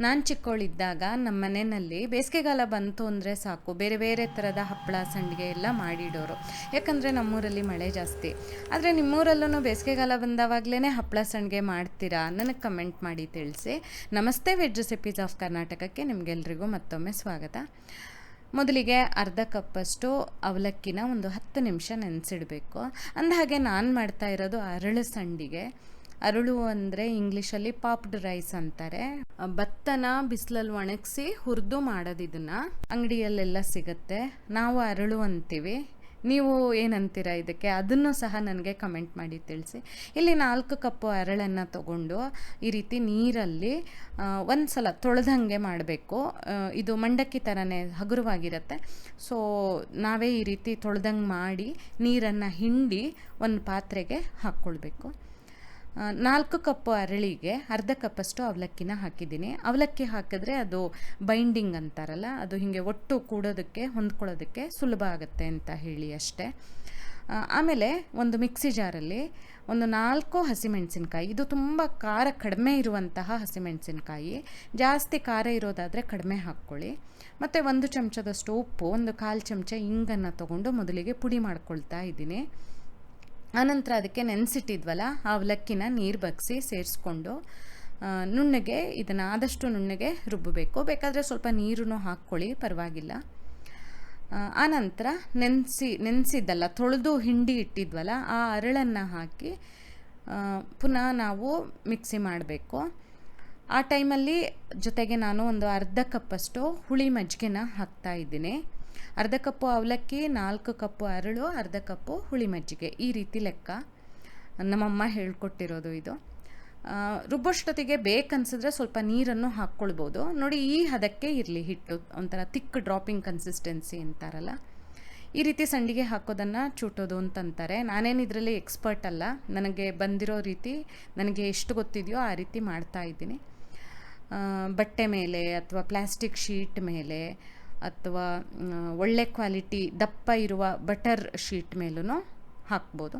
ನಾನು ಚಿಕ್ಕವಳಿದ್ದಾಗ ನಮ್ಮ ಮನೆಯಲ್ಲಿ ಬೇಸಿಗೆಗಾಲ ಬಂತು ಅಂದರೆ ಸಾಕು, ಬೇರೆ ಬೇರೆ ಥರದ ಹಪ್ಪಳ ಸಂಡಿಗೆ ಎಲ್ಲ ಮಾಡಿಡೋರು. ಯಾಕಂದರೆ ನಮ್ಮೂರಲ್ಲಿ ಮಳೆ ಜಾಸ್ತಿ. ಆದರೆ ನಿಮ್ಮೂರಲ್ಲೂ ಬೇಸಿಗೆಗಾಲ ಬಂದವಾಗಲೇ ಹಪ್ಪಳ ಸಂಡಿಗೆ ಮಾಡ್ತೀರಾ? ನನಗೆ ಕಮೆಂಟ್ ಮಾಡಿ ತಿಳಿಸಿ. ನಮಸ್ತೆ, ವೆಜ್ ರೆಸಿಪೀಸ್ ಆಫ್ ಕರ್ನಾಟಕಕ್ಕೆ ನಿಮಗೆಲ್ರಿಗೂ ಮತ್ತೊಮ್ಮೆ ಸ್ವಾಗತ. ಮೊದಲಿಗೆ ಅರ್ಧ ಕಪ್ಪಷ್ಟು ಅವಲಕ್ಕಿನ ಒಂದು 10 ನಿಮಿಷ ನೆನೆಸಿಡಬೇಕು. ಅಂದಹಾಗೆ ನಾನು ಮಾಡ್ತಾ ಇರೋದು ಅರಳು ಸಂಡಿಗೆ. ಅರಳು ಅಂದರೆ ಇಂಗ್ಲೀಷಲ್ಲಿ ಪಾಪ್ಡ್ ರೈಸ್ ಅಂತಾರೆ. ಭತ್ತನ ಬಿಸಿಲಲ್ಲಿ ಒಣಗಿಸಿ ಹುರಿದು ಮಾಡೋದು. ಇದನ್ನು ಅಂಗಡಿಯಲ್ಲೆಲ್ಲ ಸಿಗುತ್ತೆ. ನಾವು ಅರಳು ಅಂತೀವಿ, ನೀವು ಏನಂತೀರ ಇದಕ್ಕೆ? ಅದನ್ನು ಸಹ ನನಗೆ ಕಮೆಂಟ್ ಮಾಡಿ ತಿಳಿಸಿ. ಇಲ್ಲಿ 4 ಕಪ್ಪು ಅರಳನ್ನು ತಗೊಂಡು ಈ ರೀತಿ ನೀರಲ್ಲಿ ಒಂದು ಸಲ ತೊಳೆದಂಗೆ ಮಾಡಬೇಕು. ಇದು ಮಂಡಕ್ಕಿ ಥರನೇ ಹಗುರವಾಗಿರುತ್ತೆ. ಸೊ ನಾವೇ ಈ ರೀತಿ ತೊಳೆದಂಗೆ ಮಾಡಿ ನೀರನ್ನು ಹಿಂಡಿ ಒಂದು ಪಾತ್ರೆಗೆ ಹಾಕ್ಕೊಳ್ಬೇಕು. 4 ಕಪ್ಪು ಅರಳಿಗೆ ಅರ್ಧ ಕಪ್ಪಷ್ಟು ಅವಲಕ್ಕಿನ ಹಾಕಿದ್ದೀನಿ. ಅವಲಕ್ಕಿ ಹಾಕಿದ್ರೆ ಅದು ಬೈಂಡಿಂಗ್ ಅಂತಾರಲ್ಲ, ಅದು ಹೀಗೆ ಒಟ್ಟು ಕೂಡೋದಕ್ಕೆ ಹೊಂದ್ಕೊಳ್ಳೋದಕ್ಕೆ ಸುಲಭ ಆಗುತ್ತೆ ಅಂತ ಹೇಳಿ ಅಷ್ಟೇ. ಆಮೇಲೆ ಒಂದು ಮಿಕ್ಸಿ ಜಾರಲ್ಲಿ ಒಂದು 4 ಹಸಿಮೆಣಸಿನ್ಕಾಯಿ, ಇದು ತುಂಬ ಖಾರ ಕಡಿಮೆ ಇರುವಂತಹ ಹಸಿಮೆಣಸಿನ್ಕಾಯಿ, ಜಾಸ್ತಿ ಖಾರ ಇರೋದಾದರೆ ಕಡಿಮೆ ಹಾಕ್ಕೊಳ್ಳಿ. ಮತ್ತು 1 ಚಮಚದಷ್ಟು ಉಪ್ಪು, 1/4 ಚಮಚ ಇಂಗನ್ನು ತೊಗೊಂಡು ಮೊದಲಿಗೆ ಪುಡಿ ಮಾಡ್ಕೊಳ್ತಾ ಇದ್ದೀನಿ. ಆನಂತರ ಅದಕ್ಕೆ ನೆನೆಸಿಟ್ಟಿದ್ವಲ್ಲ ಆ ಅವಲಕ್ಕಿನ ನೀರು ಬಗ್ಸಿ ಸೇರಿಸ್ಕೊಂಡು ನುಣ್ಣಗೆ ಇದನ್ನು ಆದಷ್ಟು ನುಣ್ಣಗೆ ರುಬ್ಬಬೇಕು. ಬೇಕಾದರೆ ಸ್ವಲ್ಪ ನೀರನ್ನು ಹಾಕ್ಕೊಳ್ಳಿ, ಪರವಾಗಿಲ್ಲ. ಆನಂತರ ನೆನೆಸಿದ್ದಲ್ಲ, ತೊಳೆದು ಹಿಂಡಿ ಇಟ್ಟಿದ್ವಲ್ಲ ಆ ಅರಳನ್ನು ಹಾಕಿ ಪುನಃ ನಾವು ಮಿಕ್ಸಿ ಮಾಡಬೇಕು. ಆ ಟೈಮಲ್ಲಿ ಜೊತೆಗೆ ನಾನು ಒಂದು ಅರ್ಧ ಕಪ್ಪಷ್ಟು ಹುಳಿ ಮಜ್ಜಿಗೆನ ಹಾಕ್ತಾಯಿದ್ದೀನಿ. ಅರ್ಧ ಕಪ್ಪು ಅವಲಕ್ಕಿ, 4 ಕಪ್ಪು ಅರಳು, ಅರ್ಧ ಕಪ್ಪು ಹುಳಿ ಮಜ್ಜಿಗೆ, ಈ ರೀತಿ ಲೆಕ್ಕ. ನಮ್ಮಮ್ಮ ಹೇಳ್ಕೊಟ್ಟಿರೋದು ಇದು. ರುಬ್ಬೋಷ್ಟೊತ್ತಿಗೆ ಬೇಕನ್ಸಿದ್ರೆ ಸ್ವಲ್ಪ ನೀರನ್ನು ಹಾಕ್ಕೊಳ್ಬೋದು. ನೋಡಿ, ಈ ಹದಕ್ಕೆ ಇರಲಿ ಹಿಟ್ಟು, ಒಂಥರ ತಿಕ್ ಡ್ರಾಪಿಂಗ್ ಕನ್ಸಿಸ್ಟೆನ್ಸಿ ಅಂತಾರಲ್ಲ, ಈ ರೀತಿ ಸಂಡಿಗೆ ಹಾಕೋದನ್ನು ಚೂಟೋದು ಅಂತಂತಾರೆ. ನಾನೇನು ಇದರಲ್ಲಿ ಎಕ್ಸ್ಪರ್ಟ್ ಅಲ್ಲ, ನನಗೆ ಬಂದಿರೋ ರೀತಿ, ನನಗೆ ಎಷ್ಟು ಗೊತ್ತಿದೆಯೋ ಆ ರೀತಿ ಮಾಡ್ತಾಯಿದ್ದೀನಿ. ಬಟ್ಟೆ ಮೇಲೆ ಅಥವಾ ಪ್ಲಾಸ್ಟಿಕ್ ಶೀಟ್ ಮೇಲೆ ಅಥವಾ ಒಳ್ಳೆ ಕ್ವಾಲಿಟಿ ದಪ್ಪ ಇರುವ ಬಟರ್ ಶೀಟ್ ಮೇಲೂ ಹಾಕ್ಬೋದು.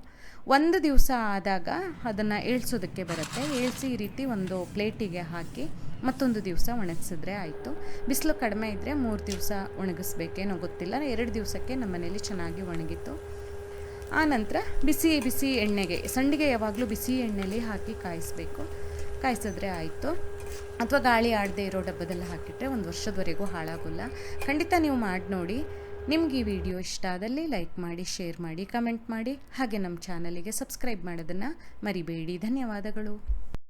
ಒಂದು ದಿವಸ ಆದಾಗ ಅದನ್ನು ಏಳ್ಸೋದಕ್ಕೆ ಬರುತ್ತೆ. ಏಳಿಸಿ ಈ ರೀತಿ ಒಂದು ಪ್ಲೇಟಿಗೆ ಹಾಕಿ ಮತ್ತೊಂದು ದಿವಸ ಒಣಗಿಸಿದ್ರೆ ಆಯಿತು. ಬಿಸಿಲು ಕಡಿಮೆ ಇದ್ದರೆ 3 ದಿವಸ ಒಣಗಿಸ್ಬೇಕೇನೋ ಗೊತ್ತಿಲ್ಲ. 2 ದಿವಸಕ್ಕೆ ನಮ್ಮ ಮನೇಲಿ ಚೆನ್ನಾಗಿ ಒಣಗಿತ್ತು. ಆನಂತರ ಬಿಸಿ ಬಿಸಿ ಎಣ್ಣೆಗೆ, ಸಂಡಿಗೆ ಯಾವಾಗಲೂ ಬಿಸಿ ಎಣ್ಣೆಲಿ ಹಾಕಿ ಕಾಯಿಸಿದ್ರೆ ಆಯಿತು. ಅಥವಾ ಗಾಳಿ ಆಡದೆ ಇರೋ ಡಬ್ಬದಲ್ಲಿ ಹಾಕಿಟ್ರೆ 1 ವರ್ಷದವರೆಗೂ ಹಾಳಾಗೋಲ್ಲ. ಖಂಡಿತ ನೀವು ಮಾಡಿ ನೋಡಿ. ನಿಮ್ಗೆ ಈ ವಿಡಿಯೋ ಇಷ್ಟ ಆದಲ್ಲಿ ಲೈಕ್ ಮಾಡಿ, ಶೇರ್ ಮಾಡಿ, ಕಮೆಂಟ್ ಮಾಡಿ. ಹಾಗೆ ನಮ್ಮ ಚಾನಲಿಗೆ ಸಬ್ಸ್ಕ್ರೈಬ್ ಮಾಡೋದನ್ನು ಮರಿಬೇಡಿ. ಧನ್ಯವಾದಗಳು.